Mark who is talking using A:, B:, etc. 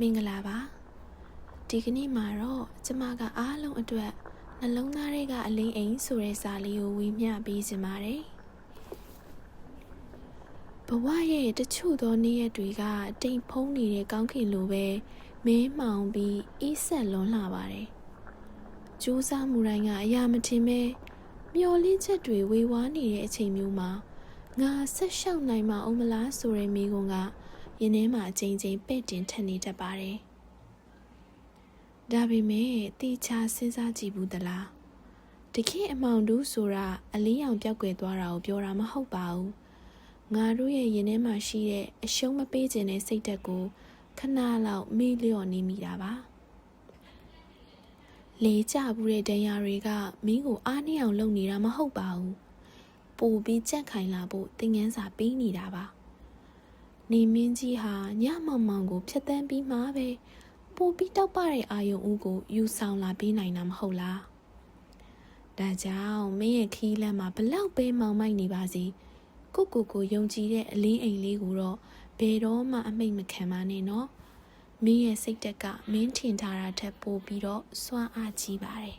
A: မင်္ဂလာပါဒီကနေ့မှာတော့ကျမကအားလုံးအတွက်နှလုံးသားတွေကအလင်းအိမ်ဆိုတဲ့စာလေးကိုဝေမျှပေးခြင်းပါတယ်ဘဝရဲ့တချို့သောနေ့ရက်တွေကတိမ်ဖုံးနေတဲ့ကောင်းကင်လိုပဲမဲမှောင်ပြီးအေးဆက်လွန်းလာပါတယ်ကြိုးစားမှုတိုင်းကအရာမထင်ပဲမျောလင်းချက်တွေဝေဝါးနေတဲ့အချိန်မျိုးမှာငါဆက်လျှောက်နိုင်မအောင်မလားဆိုတဲ့မိကွန်းကရင်ထဲမှာအချိန်ချင်းပဲ့တင်ထက်နေတတ်ပါတယ်ဒါပေမဲ့တေချာစဉ်းစားကြည့်ဘူးသလားတခေတ်အမောင်တူဆိုတာအလင်းရောင်ပြောက်ကွယ်သွားတာကိုပြောတာမဟုတ်ပါဘူးငါတို့ရဲ့ရင်ထဲမှာရှိတဲ့အရှုံးမပေးခြင်းတဲ့စိတ်ဓာတ်ကိုခဏလောက်မေ့လျော့နေမိတာပါလေကျဘူးတဲ့တရားတွေကမင်းကိုအားနည်းအောင်လုပ်နေတာမဟုတ်ပါဘူးပိုပြီးကြက်ခိုင်လာဖို့သင်ခန်းစာပေးနေတာပါနေမင်းကြီးဟာညမောင်မောင်ကိုဖျက်ဆီးပြီးမှပဲပိုပြီးတောက်ပတဲ့အာယုံဦးကိုယူဆောင်လာပေးနိုင်တာမဟုတ်လားဒါကြောင့်မင်းရဲ့ခီးလမ်းမှာဘလောက်ပဲမောင်မိုက်နေပါစေကိုယုံကြည်တဲ့အလင်းအိမ်လေးကိုတော့ဘယ်တော့မှအမိတ်မခံပါနဲ့နော်မင်းရဲ့စိတ်တက်ကမင်းထင်ထားတာထက်ပိုပြီးတော့စွမ်းအားကြီးပါတယ်